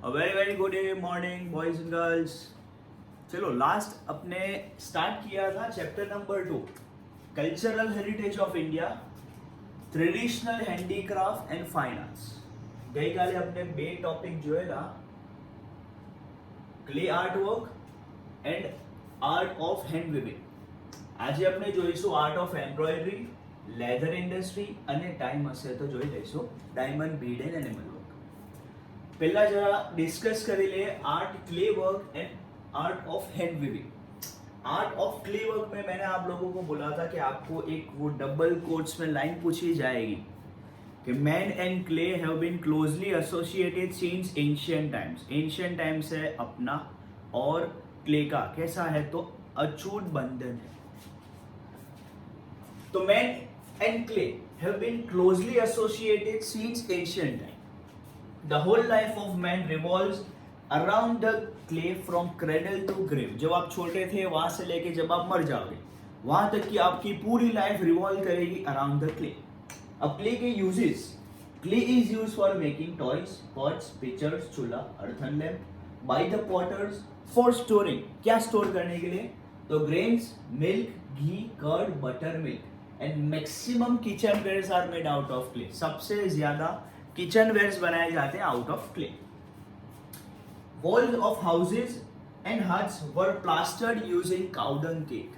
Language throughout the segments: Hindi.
Very very good morning boys and girls. चलो लास्ट अपने स्टार्ट किया था chapter number 2 cultural heritage of India traditional handicraft and fine arts. गई काले अपने बे टॉपिक જોયેલા clay art work and art of hand weaving. આજે આપણે જોઈશું art of embroidery, leather industry અને ટાઈમ હશે તો જોઈ લઈશું diamond bead and animal work. पहला जरा डिस्कस करी ले art clay work and art of hand weaving. Art of clay work में मैंने आप लोगों को बोला था कि आपको एक वो डबल कोट्स में लाइन पूछी जाएगी कि man and clay have been closely associated since ancient times. Ancient times है अपना और क्ले का कैसा है तो अछूत बंधन है। तो man and clay have been closely associated since ancient time. The whole life of man revolves around the clay from cradle to grave। जब आप छोटे थे वहां से लेके जब आप मर जाओगे वहां तक की आपकी पूरी लाइफ रिवॉल्व करेगी अराउंड द क्ले। अब क्ले के uses, clay is use for making toys, pots, pictures, chulha, earthen lamp by the potters for storing. क्या स्टोर करने के लिए तो grains, milk, ghee, curd, butter milk and maximum kitchen wares are made out of clay. सबसे ज्यादा किचन वेयर्स बनाए जाते हैं out of clay. Walls of houses and huts were plastered using cow dung cake.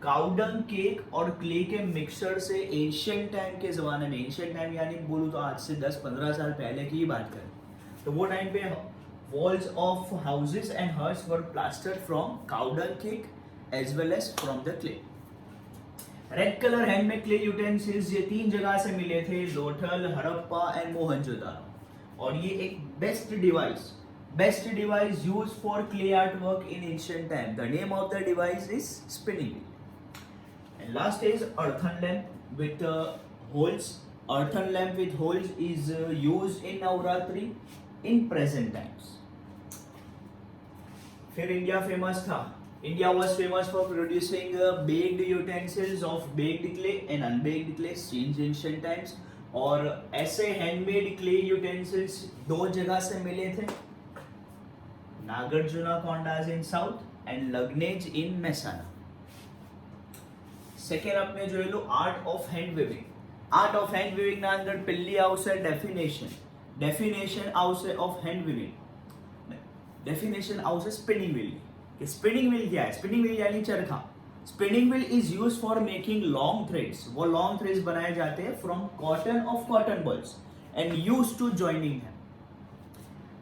Cow dung cake और क्ले के मिक्सचर से एशियन टाइम के जमाने में, एशियन टाइम यानी बोलूँ तो आज से 10-15 साल पहले की ही बात करें तो वो टाइम पे walls of houses and huts were plastered from cow dung cake as well as from the clay. Red colour handmade clay utensils ये 3 जगह से मिले थे, लोथल, हड़प्पा एंड मोहनजोदारो। और ये एक best device use for clay art work in ancient time. The name of the device is spinning wheel. And last is earthen lamp with holes. Earthen lamp with holes is used in Navratri in present times. फिर इंडिया फेमस था। India was famous for producing baked utensils of baked clay and unbaked clay since ancient times। और ऐसे हैंडमेड क्ले यूटेंसिल्स 2 जगह से मिले थे, Nagarjuna Kondas in south and Langhnaj in Mehsana. Second अपने जो लो art of hand weaving. Art of hand weaving ना अंदर पहली आवश्य डेफिनेशन आवश्य ऑफ हैंड विविंग। डेफिनेशन आवश्य स्पिनिंग व्हील। स्पिनिंग व्हील क्या है? स्पिनिंग व्हील यानी चरखा। Spinning wheel is use for making long threads. वो लॉन्ग थ्रेड्स बनाए जाते हैं from cotton balls and use to joining है।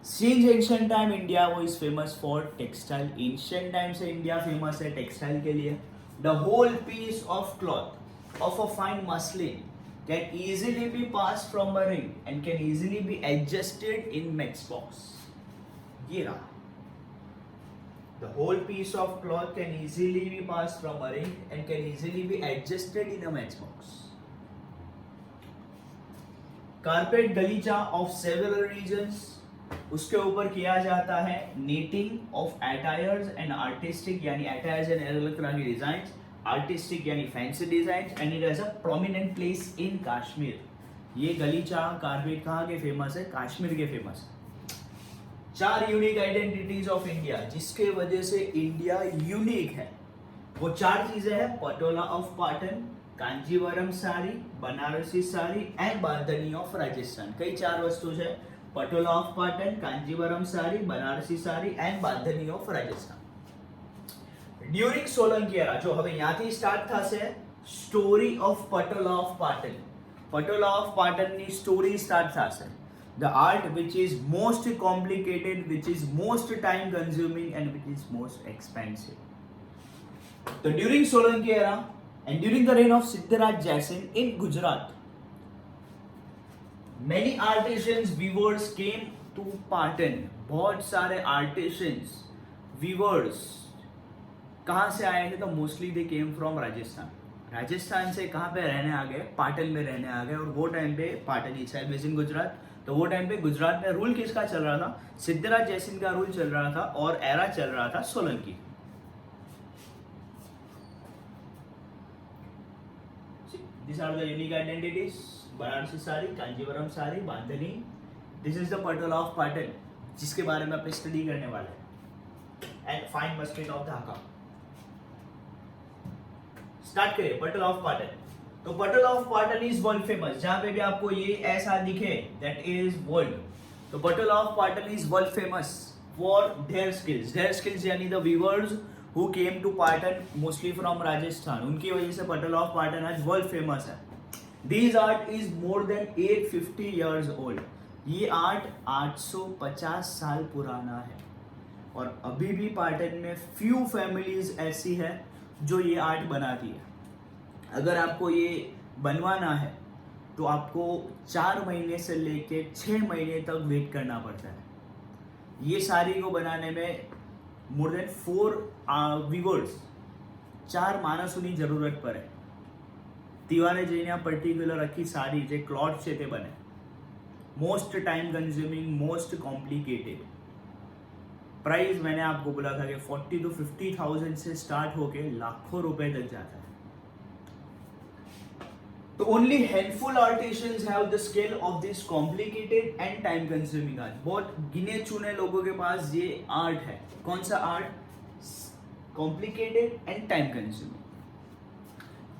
सिंस एंशिएंट टाइम इंडिया वो is famous for textile. Ancient time से इंडिया फेमस है टेक्सटाइल के लिए। The whole piece of cloth of a fine muslin can easily be pass from a ring and can easily be adjusted in match box. ये रहा। The whole piece of cloth can easily be passed from a ring and can easily be adjusted in a matchbox। Carpet गलीचा of several regions, उसके ऊपर किया जाता है knitting of attires and artistic यानी attires and अलग तरह की designs, artistic यानी fancy designs and it has a prominent place in Kashmir। ये गलीचा कारपेट कहाँ के फेमस है? कश्मीर के फेमस है। 4 यूनिक आइडेंटिटीज ऑफ इंडिया जिसके वजह से इंडिया यूनिक है। वो 4 चीजें हैं, Patola of Patan, Kanjivaram sari, Banarasi sari and Bandhani of Rajasthan. कई 4 वस्तु है, Patola of Patan, Kanjivaram sari, Banarasi sari and Bandhani of Rajasthan. During Solanki era जो હવે ત્યાંથી સ્ટાર્ટ થશે story of Patola of Patan. Patola of પાટનની સ્ટોરી સ્ટાર્ટ થશે। The art which is most complicated, which is most time consuming and which is most expensive। So during Solanki era and during the reign of Siddharth Jaisin in Gujarat, many artisans weavers came to Patan। बहुत सारे artisans weavers कहाँ से आए थे तो mostly they came from Rajasthan. Rajasthan से कहाँ पे रहने आ गए? पाटन में रहने आ गए। और वो टाइम पे Patan is based in Gujarat. तो वो टाइम पे गुजरात में रूल किसका चल रहा था? सिद्धराज जयसिंह का रूल चल रहा था और एरा चल रहा था Solanki. These are the unique identities: Banarasi sari, Kanjeevaram sari, bandhani. This is the Patola of Patan। जिसके बारे में अपन स्टडी करने वाले हैं। एंड फाइंड मस्जिद ऑफ ढाका। स्टार्ट करिए। पटल ऑफ पाटन। तो Patola of Patan is world famous. जहां पे भी आपको ये ऐसा दिखे दैट इज वर्ल्ड, तो Patola of Patan is world famous for their skills. Their skills यानी the weavers who came to Patan mostly from Rajasthan, उनकी वजह से पटल ऑफ पाटन आज वर्ल्ड फेमस है। This art is more than 850 years old. ये आर्ट 850 साल पुराना है और अभी भी पाटन में फ्यू फैमिलीज ऐसी है जो ये आर्ट बनाती है। अगर आपको ये बनवाना है तो आपको 4 महीने से लेके 6 महीने तक वेट करना पड़ता है। ये साड़ी को बनाने में मोर देन 4 वीवर्स, 4 માણસોની જરૂરત પડે। तिवारे जઈને पर्टिक्युलर आखी साड़ी जे क्लॉथ છે તે બને। Most time consuming, most complicated. Price मैंने आपको बोला था कि 40 to 50,000 से स्टार्ट होके लाखों रुपए तक जाता है। तो only handful artisans have the skill of this complicated and time consuming art. बहुत गिने चुने लोगों के पास ये आर्ट है। कौन सा art? Complicated and time consuming.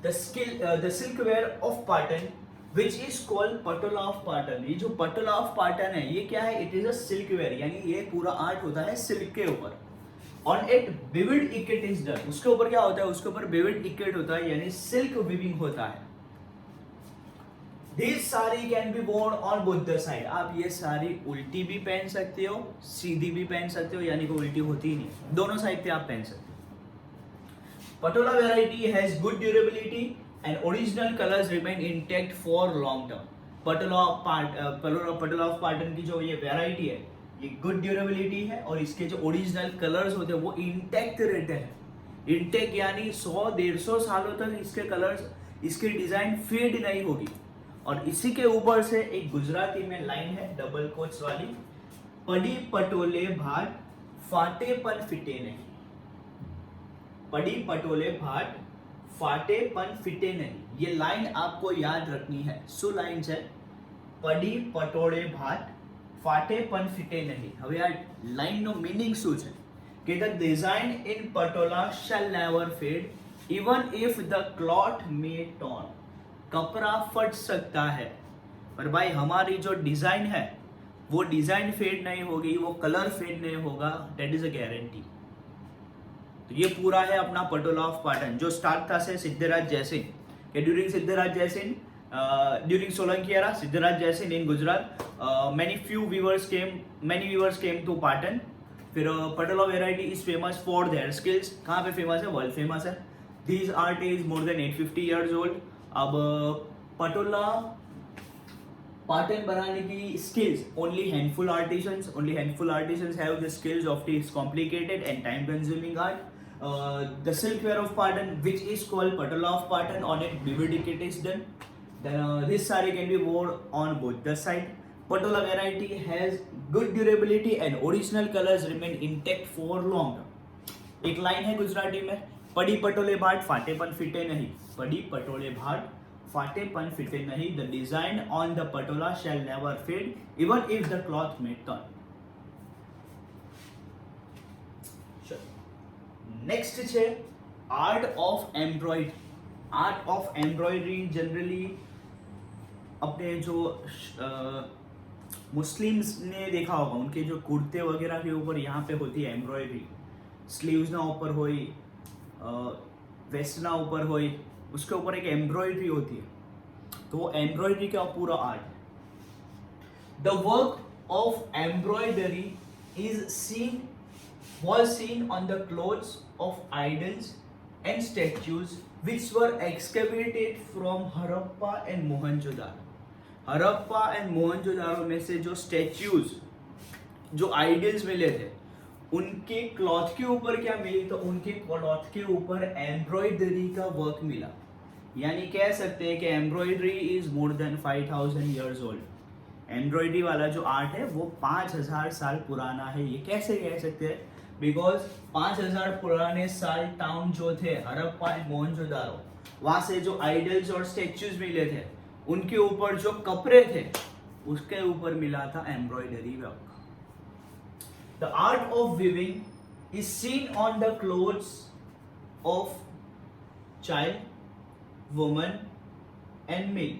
The silkware of Patan which is called Patola of Patan. ये जो पटोला ऑफ पाटन है ये क्या है? इट इज अ सिल्कवेयर, यानी ये पूरा आर्ट होता है सिल्क के ऊपर। On it vivid ikat is done. उसके ऊपर क्या होता है? उसके ऊपर विविड इकेट होता है, यानी सिल्क विविंग होता है। This sari can be worn on both the side. आप ये साड़ी उल्टी भी पहन सकते हो, सीधी भी पहन सकते हो, यानी कि उल्टी होती ही नहीं, दोनों साइड पे आप पहन सकते हो। Patola variety has good durability and original colours remain intact for long term. Patola of Patan की जो ये वेराइटी है ये गुड ड्यूरेबिलिटी है और इसके जो ओरिजिनल कलर्स होते हैं वो इंटैक्ट रहते हैं। इंटैक्ट यानी 100-150 सालों तक इसके कलर्स, इसकी डिजाइन फेड नहीं होगी। और इसी के ऊपर से एक गुजराती में लाइन है डबल कोट्स वाली, पड़ी पटोले भाट फाटे पर फिटे नहीं। पड़ी पटोले भाट फाटे पर फिटे नहीं, ये लाइन आपको याद रखनी है। सु लाइन है पड़ी पटोले भाट फाटे पर फिटे नहीं। હવે આ લાઈનનો મીનિંગ શું છે કે the design in patola shall never fade even if the cloth may torn। कपड़ा फट सकता है पर भाई हमारी जो डिजाइन है वो डिजाइन फेड नहीं होगी, वो कलर फेड नहीं होगा, दैट इज अ गारंटी। तो ये पूरा है अपना पटोला ऑफ पाटन जो स्टार्ट था से सिद्धराज जयसिंह के during Siddharaj Jaisingh during Solanki era Siddharaj Jaisingh in Gujarat many weavers came to Patan. फिर Patola variety is famous for their skills. कहाँ पे फेमस है? वर्ल्ड फेमस है। This art is more than 850 years old। अब पटोला पाटन बनाने की skills only handful artisans have the skills of this complicated and time consuming art. The silkware of Patan which is called Patola of Patan, on it vivid ikat is done। This saree can be worn on both the side। Patola variety has good durability and original colors remain intact for long term। एक लाइन है गुजराती में, पड़ी पटोले भाट फाटे पन फिटे नहीं। पड़ी पटोले भाट फाटे पन फिटे नहीं। The design on the Patola shall never fade even if the cloth may turn. Next છે art of embroidery. Art of embroidery generally अपने जो मुस्लिम्स ने देखा होगा उनके जो कुर्ते वगैरह के ऊपर यहाँ पे होती है एम्ब्रॉयडरी। स्लीव्स ना ऊपर होई, वेस्ट ना ऊपर होई, उसके ऊपर एक एम्ब्रॉयडरी होती है। तो वो एम्ब्रॉयडरी का पूरा आर्ट है। The work of embroidery was seen on the clothes of idols and statues which were excavated from Harappa and Mohenjo-daro। Harappa and Mohenjodaro में से जो स्टैच्यूज, जो आइडल्स मिले थे, उनके क्लॉथ के ऊपर क्या मिली? तो उनके क्लॉथ के ऊपर एम्ब्रॉयडरी का वर्क मिला। यानी कह सकते हैं कि embroidery is more then 5000 years old। Embroidery वाला जो आर्ट है वो 5000 साल पुराना है। ये कैसे कह सकते हैं? बिकॉज 5000 पुराने साल टाउन जो थे हरप्पा एंड मोहनजोदारो, वहां से जो आइडल्स और स्टैच्यूज मिले थे उनके ऊपर जो कपड़े थे उसके ऊपर मिला था embroidery work. The art of weaving is seen on the clothes of child, woman and male.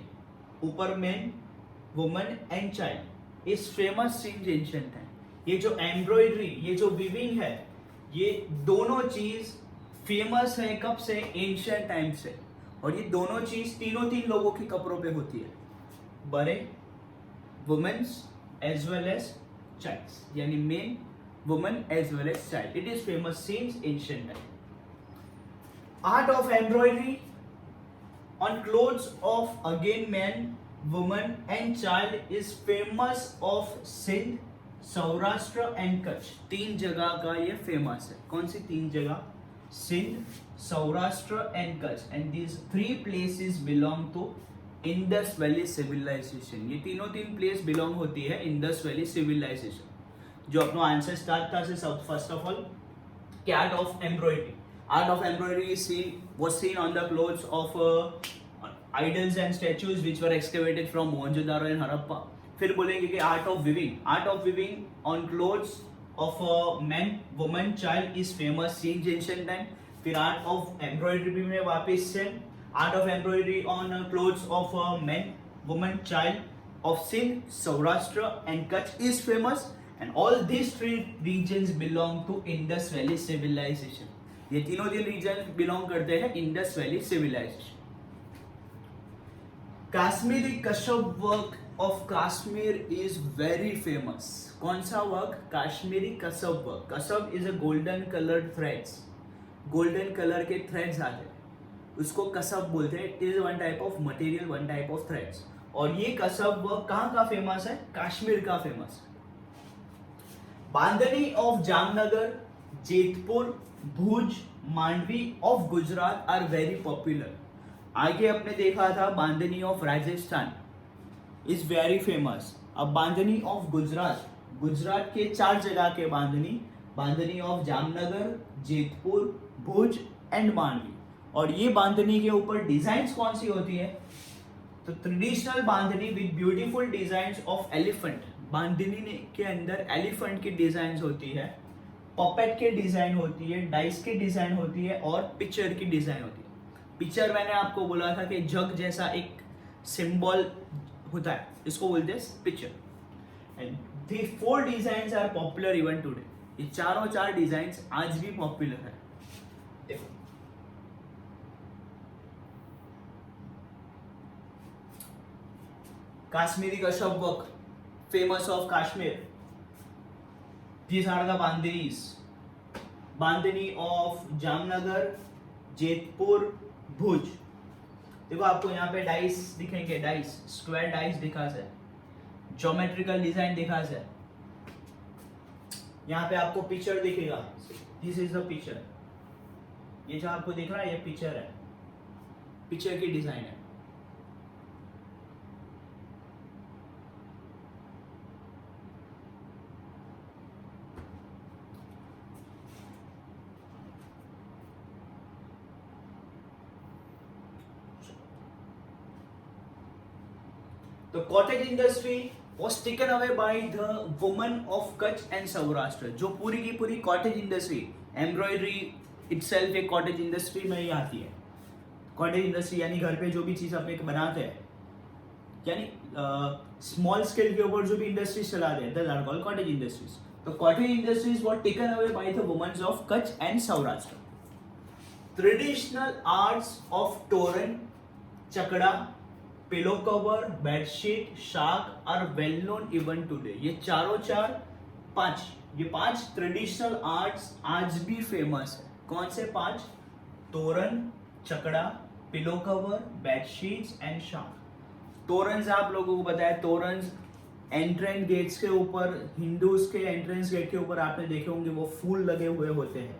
ऊपर man, woman and child is famous since ancient time. ये जो एम्ब्रॉयडरी, ये जो विविंग है, ये दोनों चीज फेमस है कब से? एंशिएंट टाइम से. और ये दोनों चीज तीन लोगों के कपड़ों पे होती है, बड़े, womens as well as childs, यानी men, woman as well as child. It is famous since ancient time. Art of embroidery on clothes of again man, woman and child is famous of Sindh, Saurashtra and Kutch. 3 जगह का ये फेमस है. कौन सी 3 जगह? Sindh, Saurashtra and Kutch. And these 3 places belong to Indus valley civilisation. ये तीनों प्लेस बिलोंग होती है इंडस वैली सिविलाइजेशन. जो अपना आंसर स्टार्ट था से सब फर्स्ट ऑफ ऑल कि art of embroidery. Art of embroidery was seen on the clothes of idols and statues which were excavated from Mohenjo-daro and Harappa. फिर बोलेंगे कि art of weaving on clothes of man, woman, child is famous since ancient time. फिर आर्ट ऑफ एम्ब्रॉयडरी में वापस से art of embroidery on clothes of man, woman, child of Sindh, Saurashtra and Kutch is famous. And all these 3 regions belong to Indus Valley civilization. ये तीनों रीजन बिलोंग करते हैं Indus valley civilization. Kashmiri कशब work of Kashmir is very famous. कौन सा work? Kashmiri kasab work. Kasab is a golden coloured threads. Golden colour के थ्रेड्स आते हैं, उसको कसब बोलते हैं. It is one type of material, one type of threads. और ये कसब वर्क कहाँ का फेमस है? कश्मीर का फेमस है. Bandhani of Jamnagar, Jetpur, Bhuj, Mandvi of Gujarat are very popular. आगे अपने देखा था Bandhani of Rajasthan is very famous. अब बांधनी ऑफ गुजरात, गुजरात के 4 जगह के बांधनी ऑफ जामनगर, जेतपुर, भुज एंड मांडवी. और ये बांधनी के ऊपर डिजाइन्स कौन सी होती है? तो traditional Bandhani with beautiful designs of elephant. Bandhani के अंदर एलिफेंट की डिजाइन्स होती है, पपेट के डिजाइन होती है, डाइस की डिजाइन होती है और पिक्चर की डिजाइन होती है. पिक्चर मैंने आपको बोला था कि जग जैसा एक सिंबल होता है, इसको बोलते हैं picture. And the 4 designs are popular even today. ये चारों 4 डिजाइन्स आज भी पॉपुलर है. देखो Kashmiri कशब work, famous of Kashmir. These are the bandhanis. Bandhani of Jamnagar, Jetpur, Bhuj. देखो आपको यहाँ पे डाइस दिखेंगे, डाइस, स्क्वायर डाइस दिखा से, ज्योमेट्रिकल डिजाइन दिखा से. यहाँ पे आपको पिक्चर दिखेगा. This is the picture. ये जो आपको दिख रहा है ये पिक्चर है, पिक्चर की डिजाइन है. The cottage industry was taken away by the women of Kutch and Saurashtra. जो पूरी की पूरी कॉटेज इंडस्ट्री, एम्ब्रॉयडरी इटसेल्फ एक कॉटेज इंडस्ट्री में ही आती है. कॉटेज इंडस्ट्री यानी घर पे जो भी चीज़ अपने बनाते हैं, यानी स्मॉल स्केल के ऊपर जो भी इंडस्ट्रीज चलाते हैं, that are called cottage industries. तो cottage industries were taken away by the womens of Kutch and Saurashtra. Traditional arts of toran, चकड़ा, पिलो कवर, बेडशीट, शाक are well known even today. ये चारों 5 ट्रेडिशनल आर्ट्स आज भी फेमस है. कौन से 5? तोरण, चकड़ा, पिलो कवर, बेडशीट्स एंड शाक. तोरन्स आप लोगों को बताया, तोरन्स एंट्रेंस गेट्स के ऊपर, हिंदूज के एंट्रेंस गेट के ऊपर आपने देखे होंगे वो फूल लगे हुए होते हैं,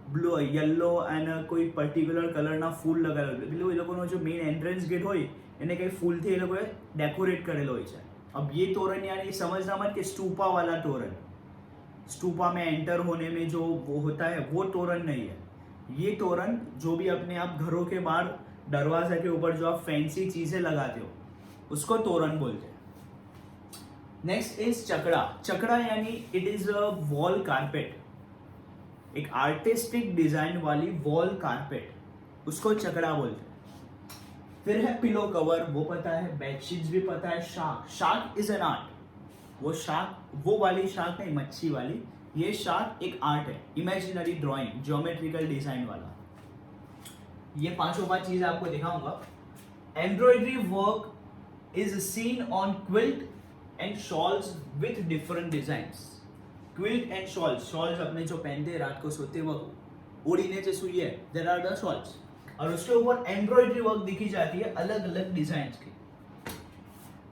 ब्लू, येलो एंड कोई पर्टिकुलर कलर ना फूल लगा એટલે એ લોકોનો जो मेन एंट्रेंस गेट હોય એને કઈ ફૂલથી એ લોકોએ ડેકોરેટ કરેલો હોય છે. अब ये तोरण यानी समझना मत कि स्टूपा वाला तोरण, स्टूपा में एंटर होने में जो वो होता है वो तोरण नहीं है. ये तोरण जो भी अपने आप घरों के बाहर दरवाजा के ऊपर जो आप फैंसी चीजें लगाते हो उसको तोरण बोलते हैं. Next is चकड़ा. चकड़ा यानी it is a wall carpet, एक आर्टिस्टिक डिजाइन वाली वॉल कारपेट, उसको चकड़ा बोलते हैं. फिर है पिलो कवर, वो पता है. बेडशीट्स भी पता है. Shark, shark is an art. वो शार्क, वो वाली शार्क नहीं, मच्छी वाली. ये शार्क एक आर्ट है, इमेजिनरी ड्राइंग, ज्योमेट्रिकल डिजाइन वाला. ये पांचों पांच चीज आपको दिखाऊंगा. Embroidery work is seen on quilt and shawls with different designs. Quilt and shawls, shawls अपने जो पहनते हैं रात को सोते वक्त, ओढ़ने से सुई है, देयर आर द शॉल्स. और उसके ऊपर एम्ब्रॉयडरी वर्क दिखी जाती है अलग अलग डिजाइन की.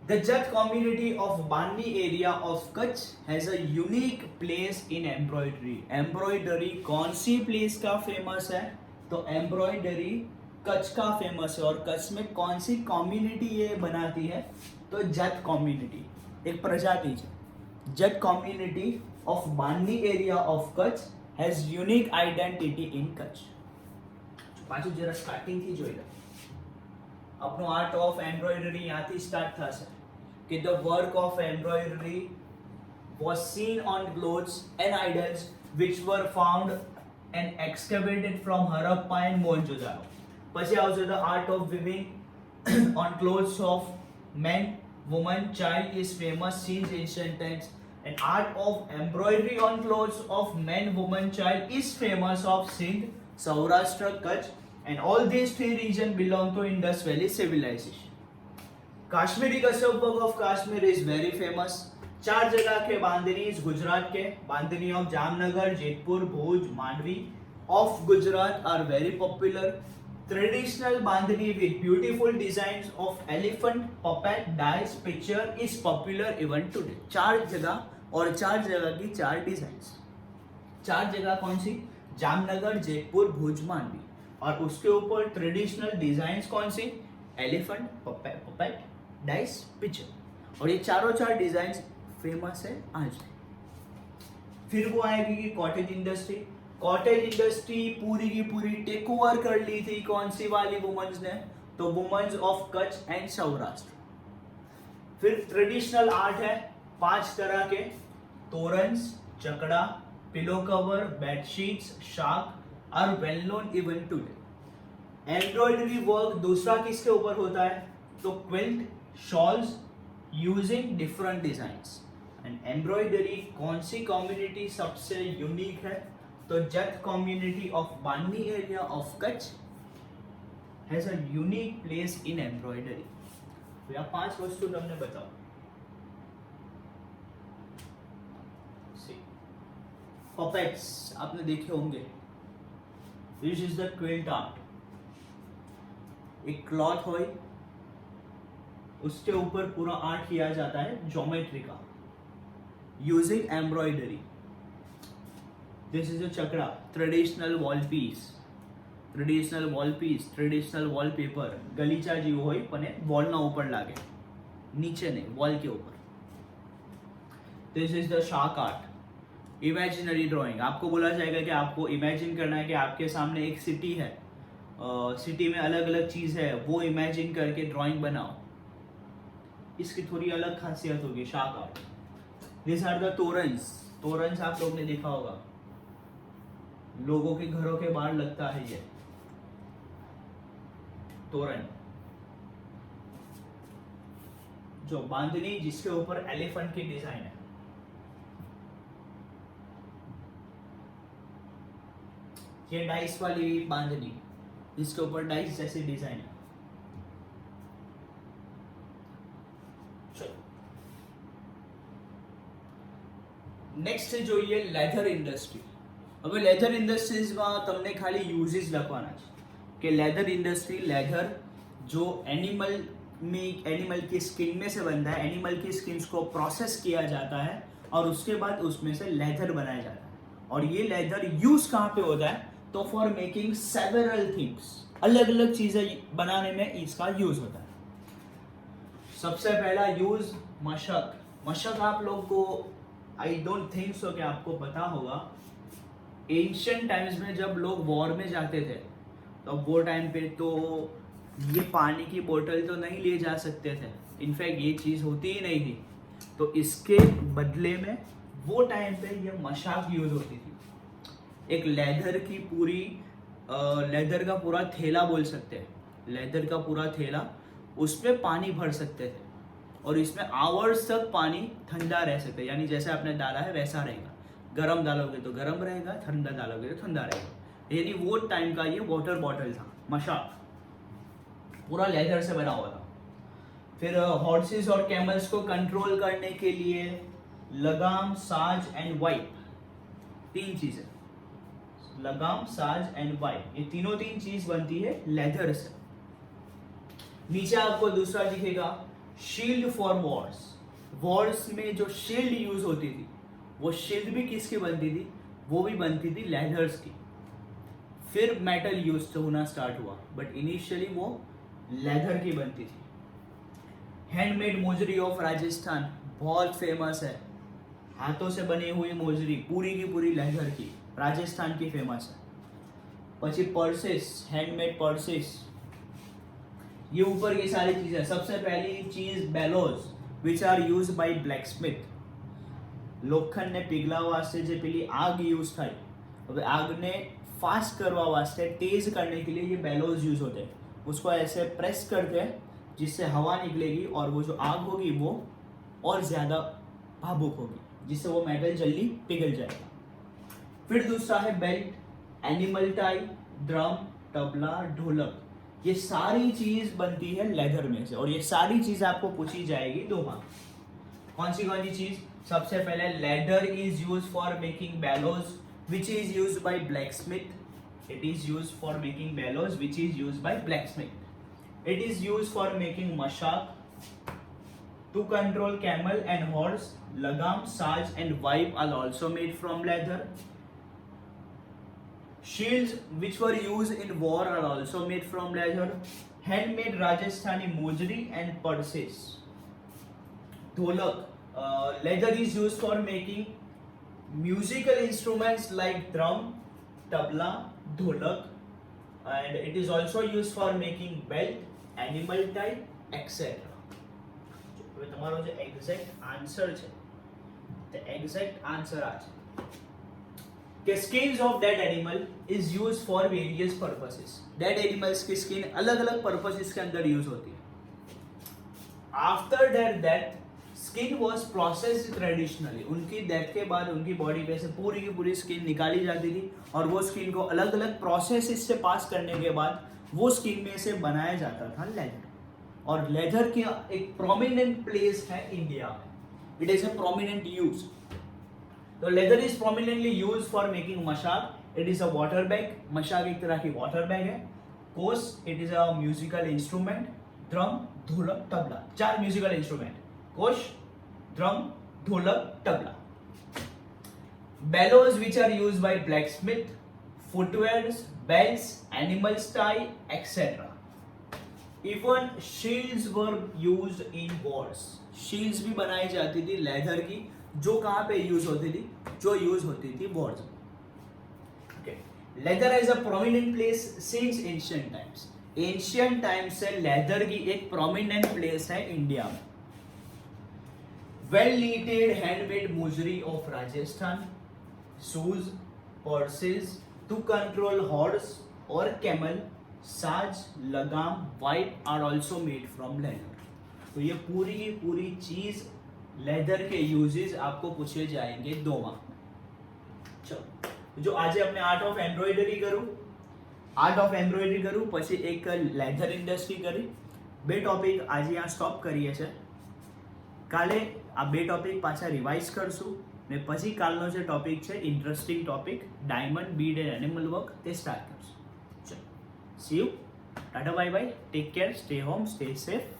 The Jatt community of Bandi area of Kutch has a unique place in embroidery. Embroidery कौन सी प्लेस का फेमस है? तो एम्ब्रॉयडरी कच्छ का फेमस है. और कच्छ में कौन सी कम्युनिटी ये बनाती है? तो जट कम्युनिटी, एक प्रजाति है. जट community of Banni area of Kutch has unique identity in Kutch. પાછું જરા સ્ટાર્ટિંગ થી જોઈ લો. આપણો આર્ટ ઓફ એમ્બ્રોઇડરી ત્યાંથી સ્ટાર્ટ થશે કે the work of embroidery was seen on clothes and idols which were found and excavated from Harappa and Mohenjo-daro. પછી આવશે the art of weaving on clothes of men, woman, child is famous since ancient times. And art of embroidery on clothes of men, woman, child is famous of Sindh, Saurashtra, Kutch, and all these three regions belong to Indus Valley civilization. Kashmiri Kasab work of Kashmir is very famous. चार जगह के बांधनी गुजरात के, बांधनी of Jamnagar, Jetpur, Bhuj, Mandvi of Gujarat are very popular. Traditional bandhani with beautiful designs of elephant, puppet, dice, picture is popular even today. चार जगह और चार जगह की चार डिजाइन्स. चार जगह कौन सी? जामनगर, जेतपुर, भुज, मांडवी. और उसके ऊपर ट्रेडिशनल डिजाइन्स कौन सी? Elephant, puppet, dice, picture. और ये चारों चार डिजाइन्स फेमस है आज. फिर वो आएगी कि कॉटेज इंडस्ट्री. कॉटेज इंडस्ट्री पूरी की पूरी टेक ओवर कर ली थी कौन सी वाली वुमेन्स ने? तो womens of Kutch and Saurashtra. फिर ट्रेडिशनल आर्ट है 5 तरह के: तोरन्स, चकड़ा, पिलो कवर, बेडशीट्स, शार्क are well known even today. Embroidery work दूसरा किसके ऊपर होता है? तो quilt, shawls using different designs. And embroidery कौन सी कम्युनिटी सबसे यूनिक है? तो Jat community of Banni area of Kutch has a unique place in embroidery. तो यहाँ 5 वस्तु तुमने बताओ. पपेट्स आपने देखे होंगे. This is the quilt art. एक क्लॉथ हो, उसके ऊपर पूरा आर्ट किया जाता है ज्योमेट्री का using embroidery. This is a चकड़ा, traditional wall piece, traditional wallpaper. गलीचा जीव હોય પણ વોલ ના ઉપર લાગે, નીચે નહીં, વોલ के ऊपर. This is the shark art, imaginary drawing. आपको बोला जाएगा कि आपको इमेजिन करना है कि आपके सामने एक सिटी है, सिटी में अलग अलग चीज है, वो इमेजिन करके ड्राइंग बनाओ. इसकी थोड़ी अलग खासियत होगी शार्क art. This are the torans. Torans आप लोग ने देखा होगा, लोगों के घरों के बाहर लगता है ये तोरण. जो बांधनी जिसके ऊपर एलिफेंट की डिजाइन है. ये डाइस वाली बांधनी जिसके ऊपर डाइस जैसी डिजाइन है. નેક્સ્ટ જોઈએ લેધર ઇન્ડસ્ટ્રી. હવે લેધર ઇન્ડસ્ટ્રીઝમાં તમને ખાલી યુઝિસ લખવાના છે कि लेदर इंडस्ट्री, लेदर जो एनिमल की स्किन में से बनता है, एनिमल की स्किन्स को प्रोसेस किया जाता है और उसके बाद उसमें से लेदर बनाया जाता है. और ये लेदर यूज कहाँ पे होता है? तो फॉर मेकिंग सेवरल थिंग्स, अलग अलग चीजें बनाने में इसका यूज होता है. सबसे पहला यूज मशक. मशक आप लोग को आई डोंट थिंक सो कि आपको पता होगा. एंशिएंट टाइम्स में जब लोग वॉर में जाते थे तो वो टाइम पे तो ये पानी की बोतल तो नहीं ले जा सकते थे. इनफैक्ट ये चीज़ होती ही नहीं थी. तो इसके बदले में वो टाइम पे ये मशाक यूज होती थी। एक लेदर की पूरी लेदर का पूरा थैला बोल सकते हैं, लेदर का पूरा थैला, उसमें पानी भर सकते थे और इसमें आवर्स तक पानी ठंडा रह सकता है, यानी जैसे आपने डाला है वैसा रहेगा। गरम डालोगे तो गरम रहेगा, ठंडा डालोगे तो ठंडा रहेगा। यानी वो टाइम का ये वाटर बॉटल था मशाक, पूरा लेदर से बना हुआ था। फिर हॉर्सेस और कैमल्स को कंट्रोल करने के लिए लगाम, साज एंड वाइप, 3 चीजें, लगाम, साज एंड वाइप, ये तीन चीज बनती है लेदर से। नीचे आपको दूसरा दिखेगा शील्ड फॉर वॉर्स। वॉर्स में जो शील्ड यूज होती थी वो शील्ड भी किसकी बनती थी, वो भी बनती थी लेदर्स की। फिर मेटल यूज होना स्टार्ट हुआ, बट इनिशियली वो लेदर की बनती थी। हैंडमेड मोजरी ऑफ राजस्थान बहुत फेमस है, हाथों से बनी हुई मोजरी पूरी की पूरी लेदर की, राजस्थान की फेमस है। પછી पर्सेस, हैंडमेड पर्सेस, ये ऊपर की सारी चीजें। सबसे पहली चीज bellows which are use by blacksmith. લોખંડ ને પીગળવા વાસ્તે જે પેલી આગ यूज થાય, હવે આગને फास्ट करवा वास्ते, तेज करने के लिए ये बेलोज यूज होते हैं। उसको ऐसे प्रेस करते हैं जिससे हवा निकलेगी और वो जो आग होगी वो और ज्यादा भावुक होगी, जिससे वो मेटल जल्दी पिघल जाएगा। फिर दूसरा है belt, animal tie, drum, tabla, ढोलक, ये सारी चीज बनती है लेदर में से। और ये सारी चीज आपको पूछी जाएगी 2 मार्क्स। कौन सी चीज? सबसे पहले leather is use for making bellows which is used by blacksmith. It is used for making bellows which is used by blacksmith. It is used for making mashak, to control camel and horse. Lagam, saj and wipe are also made from leather. Shields which were used in war are also made from leather. Handmade Rajasthani mojri and purses. Dholak, leather is used for making musical instruments like drum, tabla, dholak, and it is also used for making belt, animal tie, etc. હવે તમારો જે એક્ઝેક્ટ આન્સર છે, the exact answer આ છે કે skins of dead animal is used for various purposes. dead animals की skin अलग अलग purposes के अंदर यूज होती है। after their death skin was processed traditionally. उनकी डेथ के बाद उनकी बॉडी पे से पूरी की पूरी स्किन निकाली जाती थी और वो स्किन को अलग अलग प्रोसेस से पास करने के बाद वो स्किन में से बनाया जाता था लेदर। और लेदर की एक प्रोमिनेंट प्लेस है इंडिया में, it is a prominent use. तो leather is prominently use for making mashak. It is a water bag, मशाक एक तरह की वाटर बैग है। कोस, it is a musical instrument. Drum, dholak, tabla, 4 musical instrument, कोश, drum, dholak, tabla. bellows which are used by blacksmith, footwears, belts, animals tie, etc. even shields were used in wars. shields भी बनाई जाती थी लेदर की, जो कहाँ पे यूज होती थी, जो यूज होती थी वॉर्स में। okay. leather has a prominent place since ancient times. Ancient time से लेदर की एक प्रोमिनेंट प्लेस है इंडिया में। Well knitted handmade mojari of Rajasthan, shoes, purses to control horse और कैमल, साज, लगाम, whip are also made from leather. तो ये पूरी की पूरी चीज लेदर के यूजेस आपको पूछे जाएंगे 2 मार्क में। चलो, जो आज अपने आर्ट ऑफ एम्ब्रॉयडरी करूँ પછી એક લેધર ઇન્ડસ્ટ્રી કરી। 2 ટોપિક આજે આ સ્ટોપ કરીએ છે। કાલે આ 2 ટોપિક પાછા રિવાઇઝ કરશું ને પછી કાલનો જે ટોપિક છે interesting topic diamond, bead and animal work તે સ્ટાર્ટ કરશું। ચલો, see you, tata, bye bye, take care, stay home, stay safe,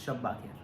શબ્બા ખેર।